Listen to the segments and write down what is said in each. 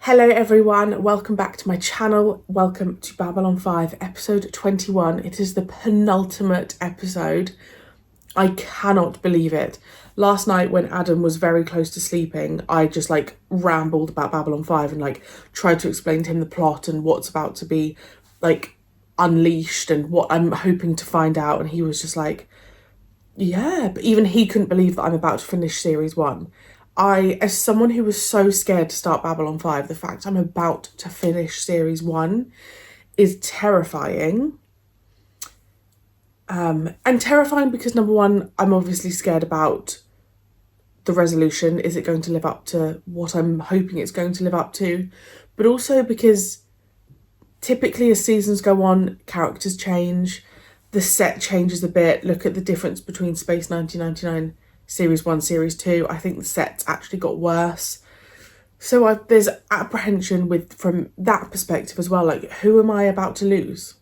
Hello everyone, welcome back to my channel. Welcome to Babylon 5 episode 21. It is the penultimate episode. I cannot believe it. Last night when Adam was very close to sleeping, I just rambled about Babylon 5 and tried to explain to him the plot and what's about to be unleashed and what I'm hoping to find out, and he was just yeah, but even he couldn't believe that I'm about to finish series 1. As someone who was so scared to start Babylon 5, the fact I'm about to finish series 1 is terrifying. And terrifying because, number one, I'm obviously scared about the resolution. Is it going to live up to what I'm hoping it's going to live up to? But also because typically as seasons go on, characters change, the set changes a bit. Look at the difference between Space 1999 Series 1, Series 2. I think the sets actually got worse. So there's apprehension from that perspective as well. Who am I about to lose?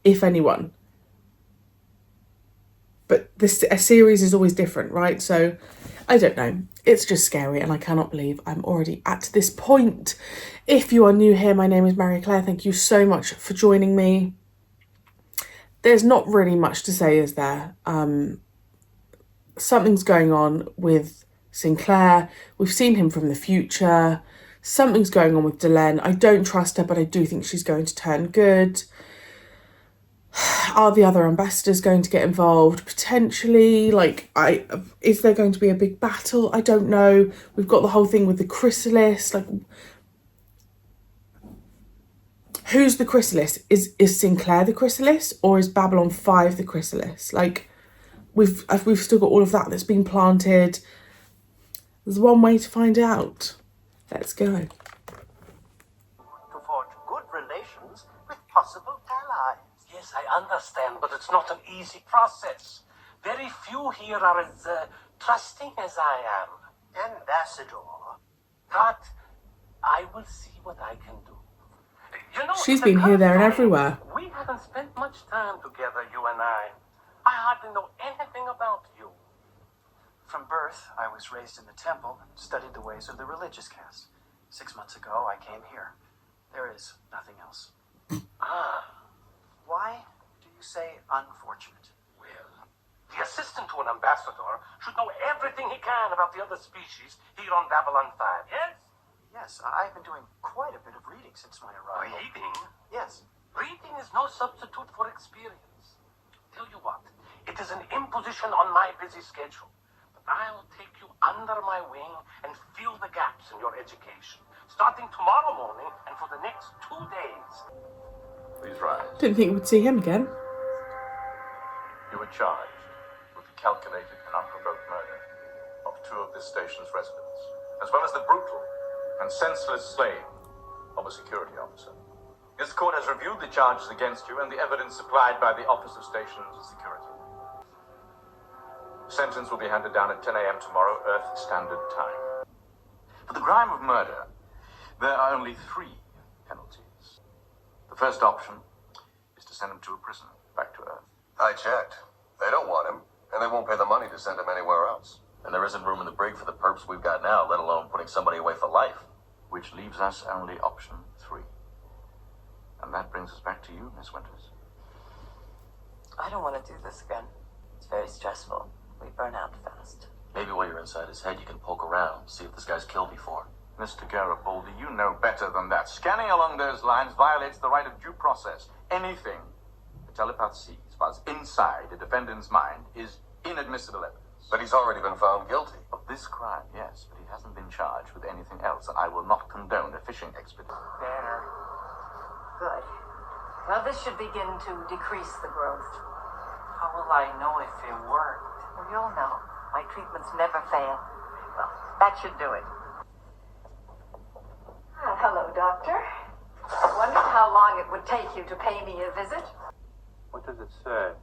If anyone. But a series is always different, right? So I don't know. It's just scary, and I cannot believe I'm already at this point. If you are new here, my name is Marie-Clare. Thank you so much for joining me. There's not really much to say, is there? Something's going on with Sinclair. We've seen him from the future. Something's going on with Delenn. I don't trust her, but I do think she's going to turn good. Are the other ambassadors going to get involved? Potentially. Is there going to be a big battle? I don't know. We've got the whole thing with the chrysalis. Who's the chrysalis? Is Sinclair the chrysalis, or is Babylon 5 the chrysalis? We've still got all of that that's been planted. There's one way to find out. Let's go. To forge good relations with possible allies. Yes, I understand, but it's not an easy process. Very few here are as trusting as I am. Ambassador. But I will see what I can do. You know, She's been here, there, and everywhere. We haven't spent much time together, you and I. I hardly know anything about you. From birth, I was raised in the temple and studied the ways of the religious caste. 6 months ago, I came here. There is nothing else. Why do you say unfortunate? Well, the assistant to an ambassador should know everything he can about the other species here on Babylon 5, yes? Yes, I've been doing quite a bit of reading since my arrival. Reading? Yes. Reading is no substitute for experience. Tell you what, it is an imposition on my busy schedule. But I'll take you under my wing and fill the gaps in your education, starting tomorrow morning and for the next 2 days. Please rise. Didn't think we'd see him again. You were charged with the calculated and unprovoked murder of 2 of this station's residents, as well as the brutal and senseless slaying of a security officer. This court has reviewed the charges against you and the evidence supplied by the Office of Stations Security. Sentence will be handed down at 10 a.m. tomorrow, Earth Standard Time. For the crime of murder, there are only 3 penalties. The first option is to send him to a prison, back to Earth. I checked. They don't want him, and they won't pay the money to send him anywhere else. And there isn't room in the brig for the perps we've got now, let alone putting somebody away for life. Which leaves us only option 3. And that brings us back to you, Miss Winters. I don't want to do this again. It's very stressful. We burn out fast. Maybe while you're inside his head, you can poke around, see if this guy's killed before. Mr. Garibaldi, you know better than that. Scanning along those lines violates the right of due process. Anything the telepath sees while it's inside the defendant's mind is inadmissible evidence. But he's already been found guilty. Of this crime, yes, but he hasn't been charged with anything else, and I will not condone a fishing expedition. There. Good. Well, this should begin to decrease the growth. How will I know if it worked? Well, you'll know. My treatments never fail. Well, that should do it. Hello, Doctor. I wondered how long it would take you to pay me a visit. What does it say?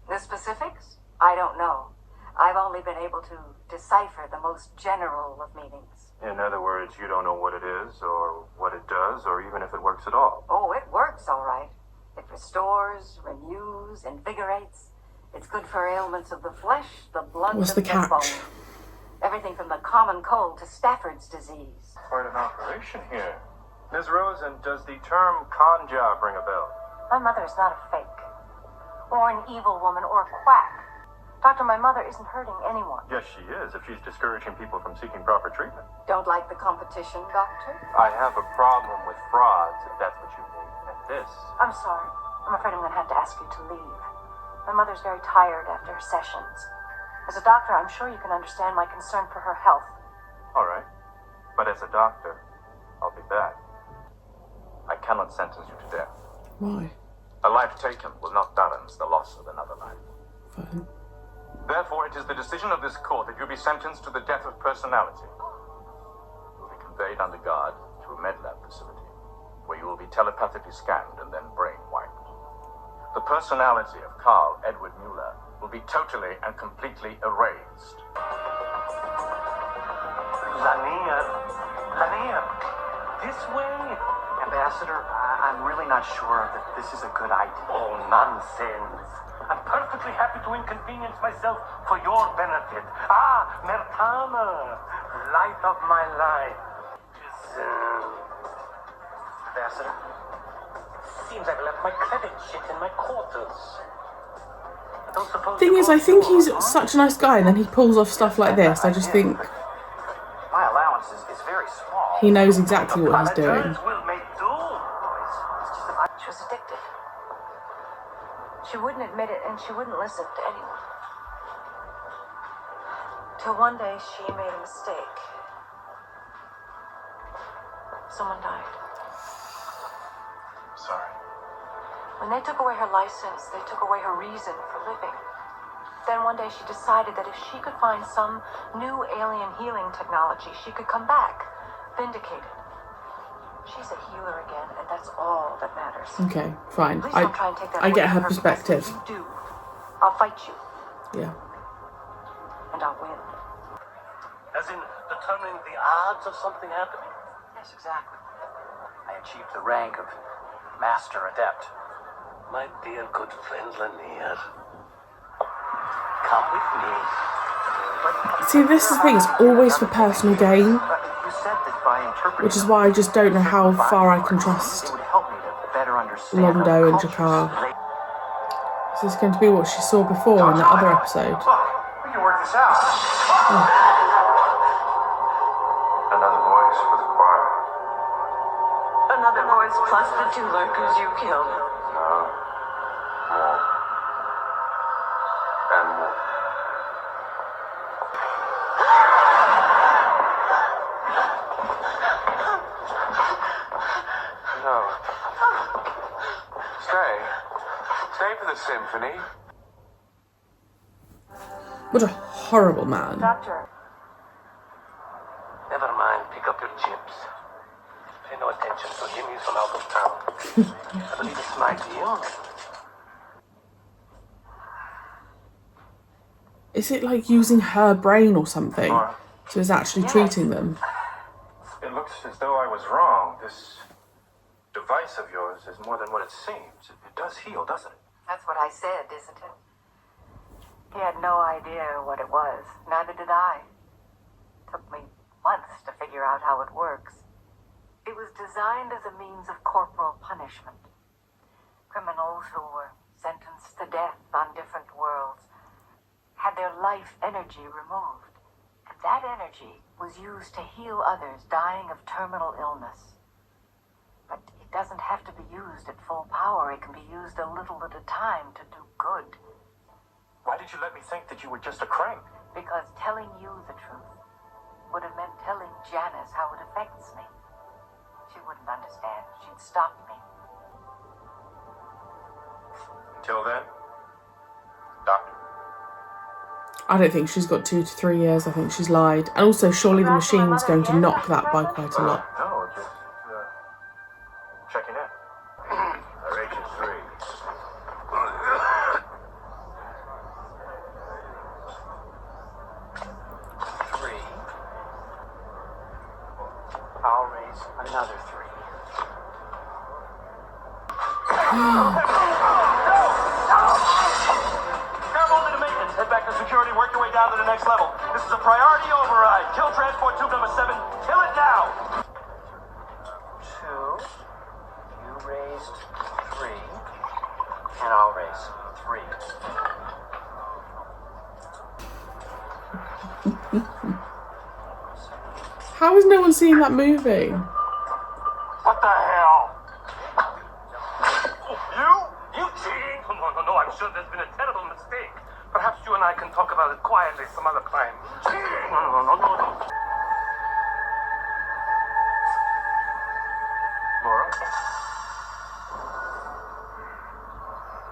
The specifics? I don't know. I've only been able to decipher the most general of meanings. In other words, you don't know what it is, or what it does, or even if it works at all. Oh, it works all right. It restores, renews, invigorates. It's good for ailments of the flesh, the blood, What's and the catch? bone. Everything from the common cold to Stafford's disease. Quite an operation here. Ms. Rosen, does the term con job ring a bell? My mother is not a fake, or an evil woman, or a quack. Doctor, my mother isn't hurting anyone. Yes, she is, if she's discouraging people from seeking proper treatment. Don't like the competition, Doctor? I have a problem with frauds, if that's what you mean. And this... I'm sorry. I'm afraid I'm going to have to ask you to leave. My mother's very tired after her sessions. As a doctor, I'm sure you can understand my concern for her health. All right. But as a doctor, I'll be back. I cannot sentence you to death. Why? A life taken will not balance the loss of another life. Fine. Therefore, it is the decision of this court that you be sentenced to the death of personality. You will be conveyed under guard to a med lab facility, where you will be telepathically scanned and then brain wiped. The personality of Carl Edward Mueller will be totally and completely erased. Lanier, this way. Ambassador, I'm really not sure that this is a good idea. Oh, nonsense. I'm perfectly happy to inconvenience myself for your benefit. Ah, Mertana, light of my life. Ambassador? Seems I've left my credit sheet in my quarters. Thing is, I think he's such a nice guy, and then he pulls off stuff like this. I just think My allowance is very small. he knows exactly what he's doing. Will make do. She was addicted. She wouldn't admit it, and she wouldn't listen to anyone. Till one day she made a mistake. Someone died. Sorry. When they took away her license, they took away her reason for living. Then one day she decided that if she could find some new alien healing technology, she could come back, vindicated. She's a healer again, and that's all that matters. Okay, fine. Please don't try and take that I away get from her because perspective. If you do, I'll fight you, Yeah. and I'll win. As in determining the odds of something happening? Yes, exactly. I achieved the rank of Master Adept. My dear good friend Lanier, come with me. See, this is the thing. It's always for personal gain, You said that by interpreting which is why I just don't know how far I can trust it would help me to better understand Londo and cultures. Jakar. Is this going to be what she saw before in that other episode? We can work this out. Another voice for the choir. Another voice plus the two lurkers you killed. No. More. And more. No. Stay. Stay for the symphony. What a horrible man. Doctor, Never mind, pick up your chips. Pay no attention to him, he's from out of town. I believe it's my deal. Is it like using her brain or something? So it's actually treating them? It looks as though I was wrong. This device of yours is more than what it seems. It does heal, doesn't it? that's what I said, isn't it? He had no idea what it was. Neither did I. Took me months to figure out how it works. It was designed as a means of corporal punishment. Criminals who were sentenced to death on different worlds had their life energy removed. And that energy was used to heal others dying of terminal illness. But it doesn't have to be used at full power. It can be used a little at a time to do good. Why did you let me think that you were just a crank? Because telling you the truth would have meant telling Janice how it affects me. She wouldn't understand. She'd stop me. Until then, Doctor. I don't think she's got 2 to 3 years. I think she's lied. And also, surely the machine's going to knock that by quite a lot. No, just checking in. Region 3. I'll raise another 3. Careful into maintenance. Head back to security. Work your way down to the next level. This is a priority override. Kill transport tube number 7. Kill it now. 2. days. 3. How is no one seeing that movie? What the hell? You cheating? No, I'm sure there's been a terrible mistake. Perhaps you and I can talk about it quietly some other time. Cheating? No. Laura?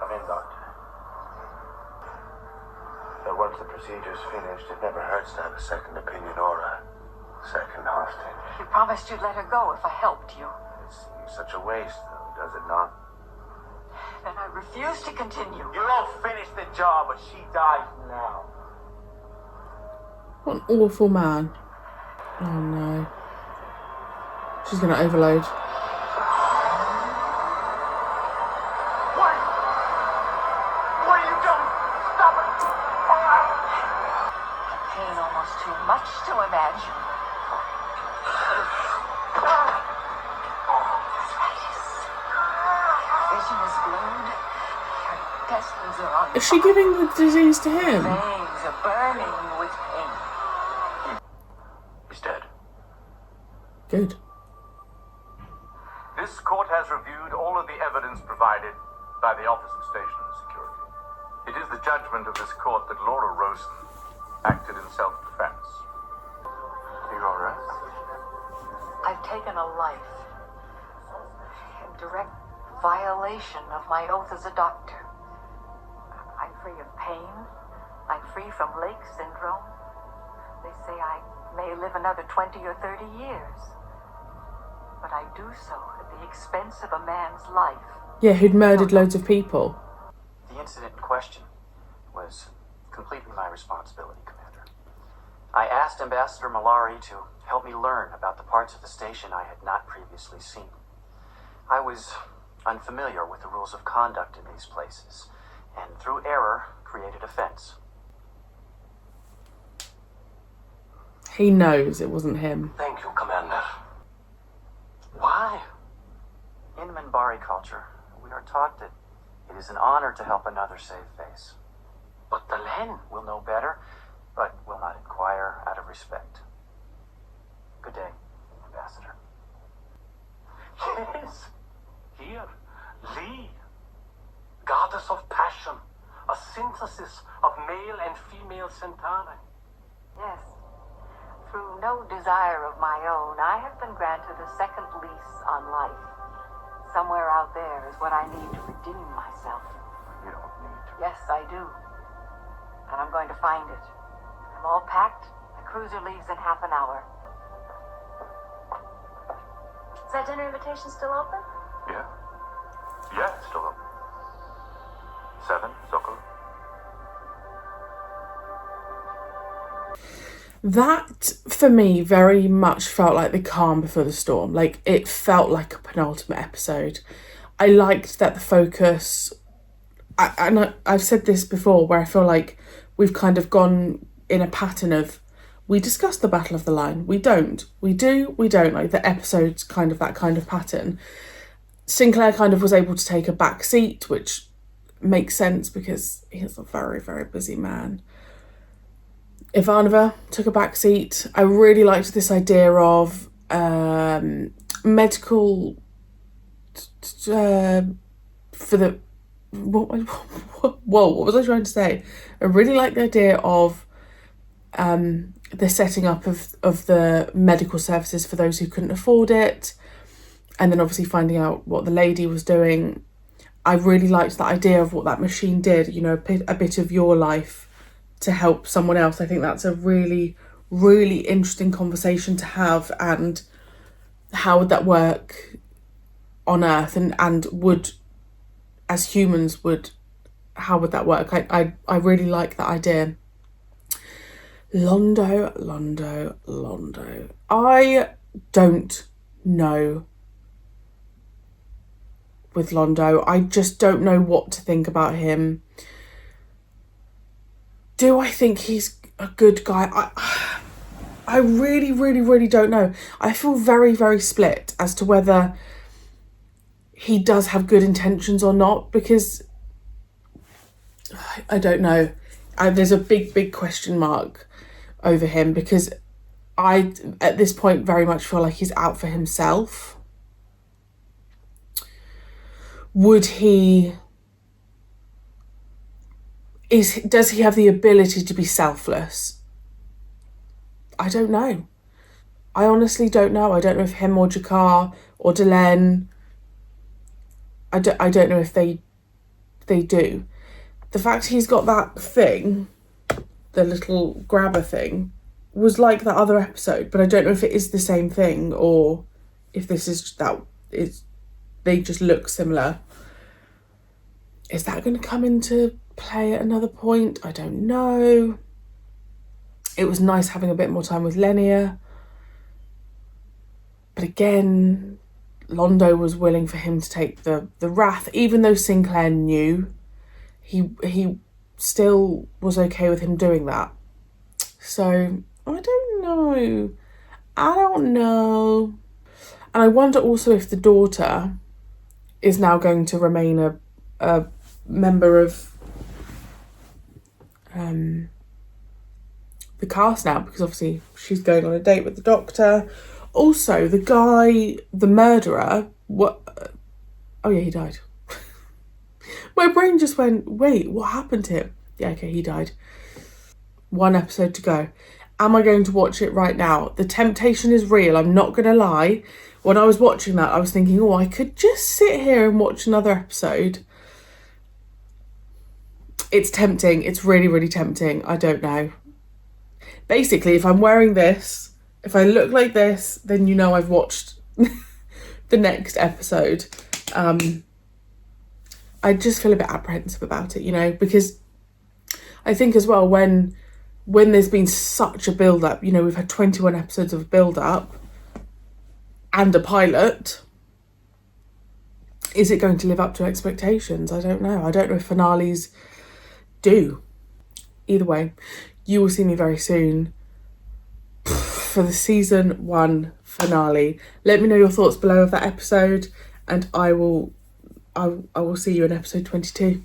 Come in, Doctor. But once the procedure's finished, it never hurts to have a second opinion or a second hostage. You promised you'd let her go if I helped you. It seems such a waste, though, does it not? Then I refuse to continue. You don't finish the job, but she dies now. What an awful man. Oh no. She's gonna overload. What? What are you doing? Stop it! Pain almost too much to imagine. Vision is blurred. Your intestines are on Is she giving the disease to him? veins are burning with pain. He's dead. Good. This court has reviewed all of the evidence provided by the Office of Station and Security. It is the judgment of this court that Laura Rosen acted in self-defense. You all right? I've taken a life in direct violation of my oath as a doctor. I'm free of pain. I'm free from Lake syndrome. They say I may live another 20 or 30 years. But I do so at the expense of a man's life. Yeah, who'd murdered loads of people. The incident in question was completely my responsibility, Commander. I asked Ambassador Malari to help me learn about the parts of the station I had not previously seen. I was unfamiliar with the rules of conduct in these places, and through error, created a fence. He knows it wasn't him. Thank you, Commander. Why? In Minbari culture, we are taught that it is an honor to help another save face. But the Len. We'll know better, but will not inquire out of respect. Good day, Ambassador. Yes. Here, Lee. Goddess of passion. A synthesis of male and female centauri. Yes. Through no desire of my own, I have been granted a second lease on life. Somewhere out there is what I need to redeem myself. You don't need to. Yes, I do. And I'm going to find it. I'm all packed. The cruiser leaves in half an hour. Is that dinner invitation still open? Yeah? Yeah, it's still open. 7, Sokol. That, for me, very much felt like the calm before the storm. Like, it felt like a penultimate episode. I liked that the focus... I've said this before, where I feel like we've kind of gone in a pattern of, we discuss the Battle of the Line, we don't. We do, we don't. Like, the episode's kind of that kind of pattern. Sinclair kind of was able to take a back seat, which makes sense because he's a very, very busy man. Ivanova took a back seat. I really liked this idea of medical for the what was I trying to say? I really like the idea of the setting up of the medical services for those who couldn't afford it, and then obviously finding out what the lady was doing. I really liked that idea of what that machine did, you know, a bit of your life to help someone else. I think that's a really, really interesting conversation to have, and how would that work on Earth, and would, as humans, how would that work? I really like that idea. Londo. I don't know with Londo. I just don't know what to think about him. Do I think he's a good guy? I really, really, really don't know. I feel very, very split as to whether he does have good intentions or not, because I don't know. There's a big question mark over him, because I, at this point, very much feel like he's out for himself. Does he have the ability to be selfless? I don't know. I honestly don't know. I don't know if him or Jakar or Delenn, I don't know if they do. The fact he's got that thing, the little grabber thing, was like that other episode, but I don't know if it is the same thing or if this is they just look similar. Is that going to come into play at another point? I don't know. It was nice having a bit more time with Lenia. But again, Londo was willing for him to take the wrath, even though Sinclair knew. He still was okay with him doing that. So, I don't know. And I wonder also if the daughter is now going to remain a member of the cast now, because obviously she's going on a date with the doctor. Also, the guy, the murderer, oh yeah, he died. My brain just went, wait, what happened to him? Yeah, okay, he died. 1 episode to go. Am I going to watch it right now? The temptation is real, I'm not going to lie. When I was watching that, I was thinking, oh, I could just sit here and watch another episode. It's tempting. It's really, really tempting. I don't know. Basically, if I'm wearing this, if I look like this, then you know I've watched the next episode. I just feel a bit apprehensive about it, you know, because I think as well, when there's been such a build-up, you know, we've had 21 episodes of build-up and a pilot, is it going to live up to expectations? I don't know. I don't know if finales do. Either way, you will see me very soon for the season 1 finale. Let me know your thoughts below of that episode, and I will see you in episode 22.